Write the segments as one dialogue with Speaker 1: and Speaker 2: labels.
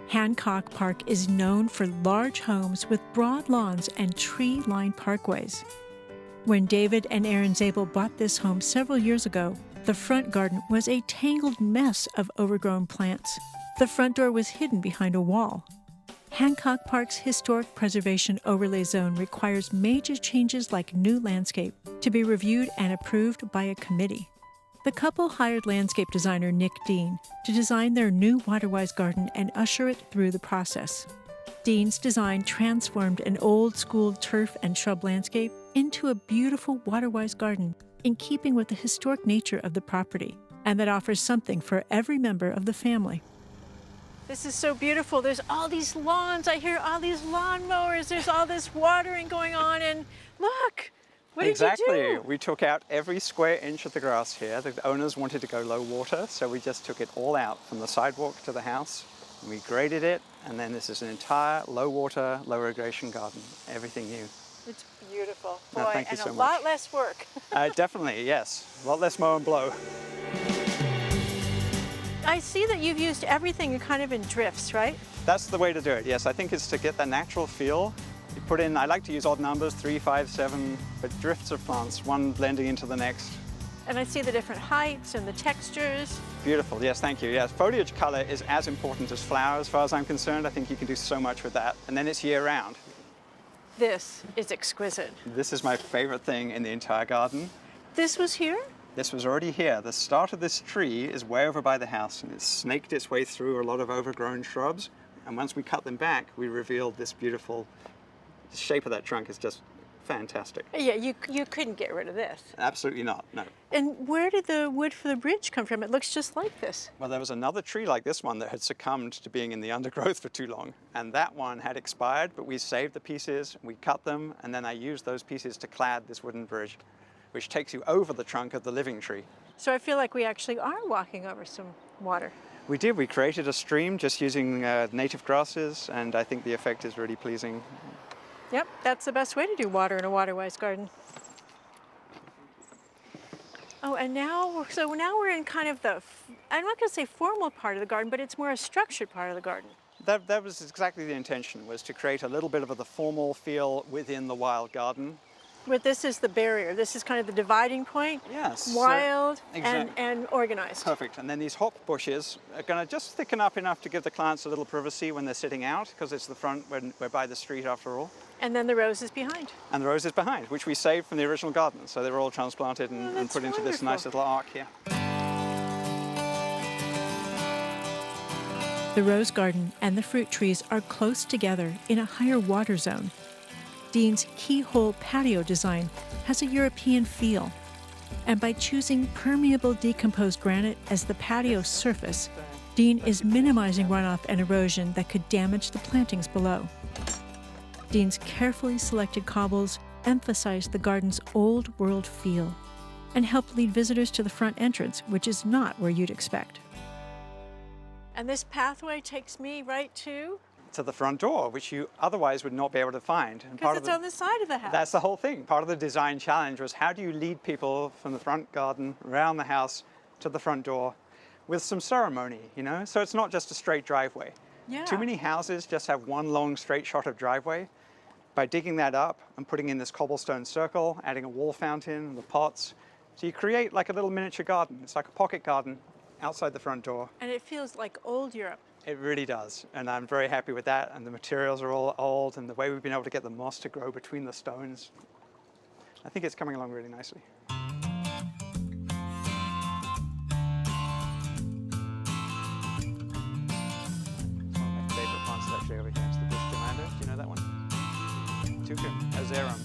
Speaker 1: Hancock Park is known for large homes with broad lawns and tree-lined parkways. When David and Erin Zabel bought this home several years ago, the front garden was a tangled mess of overgrown plants. The front door was hidden behind a wall. Hancock Park's Historic Preservation Overlay Zone requires major changes like new landscape to be reviewed and approved by a committee. The couple hired landscape designer Nick Dean to design their new Waterwise garden and usher it through the process. Dean's design transformed an old-school turf and shrub landscape into a beautiful Waterwise garden in keeping with the historic nature of the property, and that offers something for every member of the family. This is so beautiful. There's all these lawns. I hear all these lawnmowers. There's all this watering going on, and look! What did you do?
Speaker 2: We took out every square inch of the grass here. The owners wanted to go low water, so we just took it all out from the sidewalk to the house. We graded it, and then this is an entire low water, low irrigation garden. Everything new.
Speaker 1: It's beautiful.
Speaker 2: No,
Speaker 1: boy,
Speaker 2: thank you
Speaker 1: and
Speaker 2: so
Speaker 1: a
Speaker 2: much.
Speaker 1: lot less work.
Speaker 2: Definitely, yes. A lot less mow and blow.
Speaker 1: I see that you've used everything kind of in drifts, right?
Speaker 2: That's the way to do it, yes. I think it's to get that natural feel. You put in, I like to use odd numbers, 3, 5, 7, but drifts of plants, one blending into the next.
Speaker 1: And I see the different heights and the textures.
Speaker 2: Beautiful, yes, thank you. Yes, foliage color is as important as flower as far as I'm concerned. I think you can do so much with that. And then it's year round.
Speaker 1: This is exquisite.
Speaker 2: This is my favorite thing in the entire garden.
Speaker 1: This was here?
Speaker 2: This was already here. The start of this tree is way over by the house, and it's snaked its way through a lot of overgrown shrubs. And once we cut them back, we revealed this beautiful shape of that trunk is just fantastic.
Speaker 1: Yeah, you couldn't get rid of this.
Speaker 2: Absolutely not, no.
Speaker 1: And where did the wood for the bridge come from? It looks just like this.
Speaker 2: Well, there was another tree like this one that had succumbed to being in the undergrowth for too long. And that one had expired, but we saved the pieces, we cut them, and then I used those pieces to clad this wooden bridge, which takes you over the trunk of the living tree.
Speaker 1: So I feel like we actually are walking over some water.
Speaker 2: We did. We created a stream just using native grasses, and I think the effect is really pleasing.
Speaker 1: Yep, that's the best way to do water in a Waterwise garden. Oh, and now we're in kind of the, I'm not going to say formal part of the garden, but it's more a structured part of the garden.
Speaker 2: That was exactly the intention, was to create a little bit of the formal feel within the wild garden.
Speaker 1: But this is the barrier. This is kind of the dividing point.
Speaker 2: Yes.
Speaker 1: Wild
Speaker 2: exactly.
Speaker 1: and organized.
Speaker 2: Perfect. And then these hop bushes are going to just thicken up enough to give the plants a little privacy when they're sitting out, because it's the front, we're by the street after all.
Speaker 1: And then the roses behind.
Speaker 2: And the roses behind, which we saved from the original garden. So they were all transplanted and put into this nice little arc here.
Speaker 1: The rose garden and the fruit trees are close together in a higher water zone. Dean's keyhole patio design has a European feel. And by choosing permeable decomposed granite as the patio surface, Dean is minimizing runoff and erosion that could damage the plantings below. Dean's carefully selected cobbles emphasize the garden's old world feel and help lead visitors to the front entrance, which is not where you'd expect. And this pathway takes me right to
Speaker 2: the front door, which you otherwise would not be able to find.
Speaker 1: Because it's on the side of the house.
Speaker 2: That's the whole thing. Part of the design challenge was how do you lead people from the front garden around the house to the front door with some ceremony, you know? So it's not just a straight driveway.
Speaker 1: Yeah.
Speaker 2: Too many houses just have one long straight shot of driveway. By digging that up and putting in this cobblestone circle, adding a wall fountain, the pots, so you create like a little miniature garden. It's like a pocket garden outside the front door.
Speaker 1: And it feels like old Europe.
Speaker 2: It really does, and I'm very happy with that, and the materials are all old, and the way we've been able to get the moss to grow between the stones. I think it's coming along really nicely. One of my favorite plants is actually over here. It's the bush demander. Do you know that one? Tucum azerum.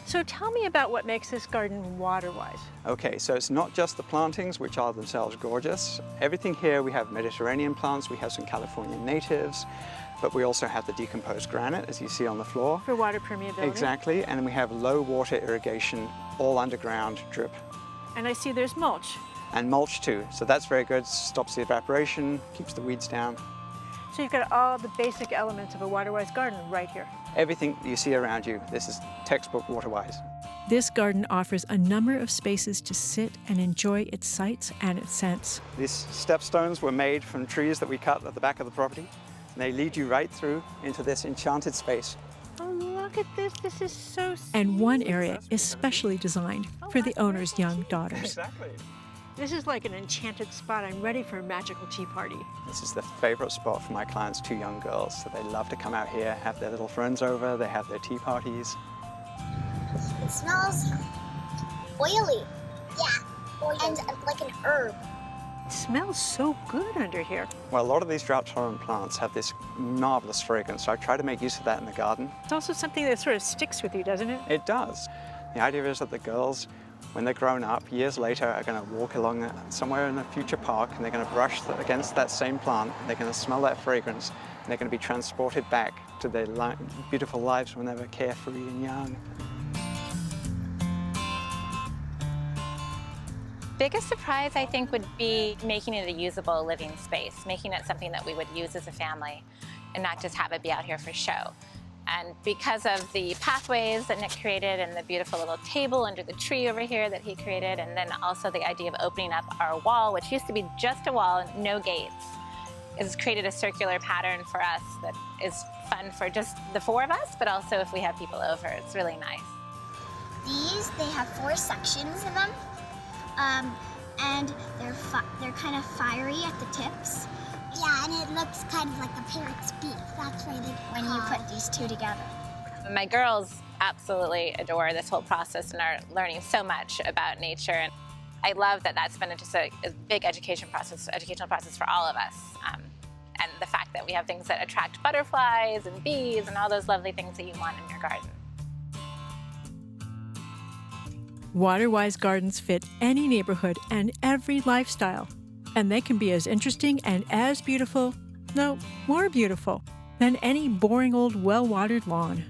Speaker 1: So tell me about what makes this garden Waterwise.
Speaker 2: Okay, so it's not just the plantings, which are themselves gorgeous. Everything here, we have Mediterranean plants, we have some California natives, but we also have the decomposed granite, as you see on the floor.
Speaker 1: For water permeability.
Speaker 2: Exactly, and we have low water irrigation, all underground drip.
Speaker 1: And I see there's mulch.
Speaker 2: And mulch too, so that's very good, stops the evaporation, keeps the weeds down.
Speaker 1: So you've got all the basic elements of a Waterwise garden right here.
Speaker 2: Everything you see around you, this is textbook Waterwise.
Speaker 1: This garden offers a number of spaces to sit and enjoy its sights and its scents.
Speaker 2: These stepstones were made from trees that we cut at the back of the property. And they lead you right through into this enchanted space.
Speaker 1: Oh, look at this. This is so sweet. And one area is specially designed for the owner's young daughters.
Speaker 2: Exactly.
Speaker 1: This is like an enchanted spot. I'm ready for a magical tea party.
Speaker 2: This is the favorite spot for my clients' two young girls. So they love to come out here, have their little friends over, they have their tea parties.
Speaker 3: It smells oily. Yeah, oily. And like an herb.
Speaker 1: It smells so good under here.
Speaker 2: Well, a lot of these drought-tolerant plants have this marvelous fragrance, so I try to make use of that in the garden.
Speaker 1: It's also something that sort of sticks with you, doesn't it?
Speaker 2: It does. The idea is that the girls, when they're grown up, years later, are going to walk along somewhere in a future park, and they're going to brush against that same plant, and they're going to smell that fragrance, and they're going to be transported back to their beautiful lives when they were carefree and young.
Speaker 4: Biggest surprise, I think, would be making it a usable living space, making it something that we would use as a family and not just have it be out here for show. And because of the pathways that Nick created and the beautiful little table under the tree over here that he created, and then also the idea of opening up our wall, which used to be just a wall and no gates, has created a circular pattern for us that is fun for just the four of us, but also if we have people over, it's really nice.
Speaker 3: These, they have 4 sections in them. And they're kind of fiery at the tips. Yeah, and it looks kind of like a parrot's beak. That's why they when you put these two together.
Speaker 4: My girls absolutely adore this whole process and are learning so much about nature. And I love that that's been just a big educational process for all of us. And the fact that we have things that attract butterflies and bees and all those lovely things that you want in your garden.
Speaker 1: Waterwise gardens fit any neighborhood and every lifestyle. And they can be as interesting and as beautiful, no, more beautiful, than any boring old well-watered lawn.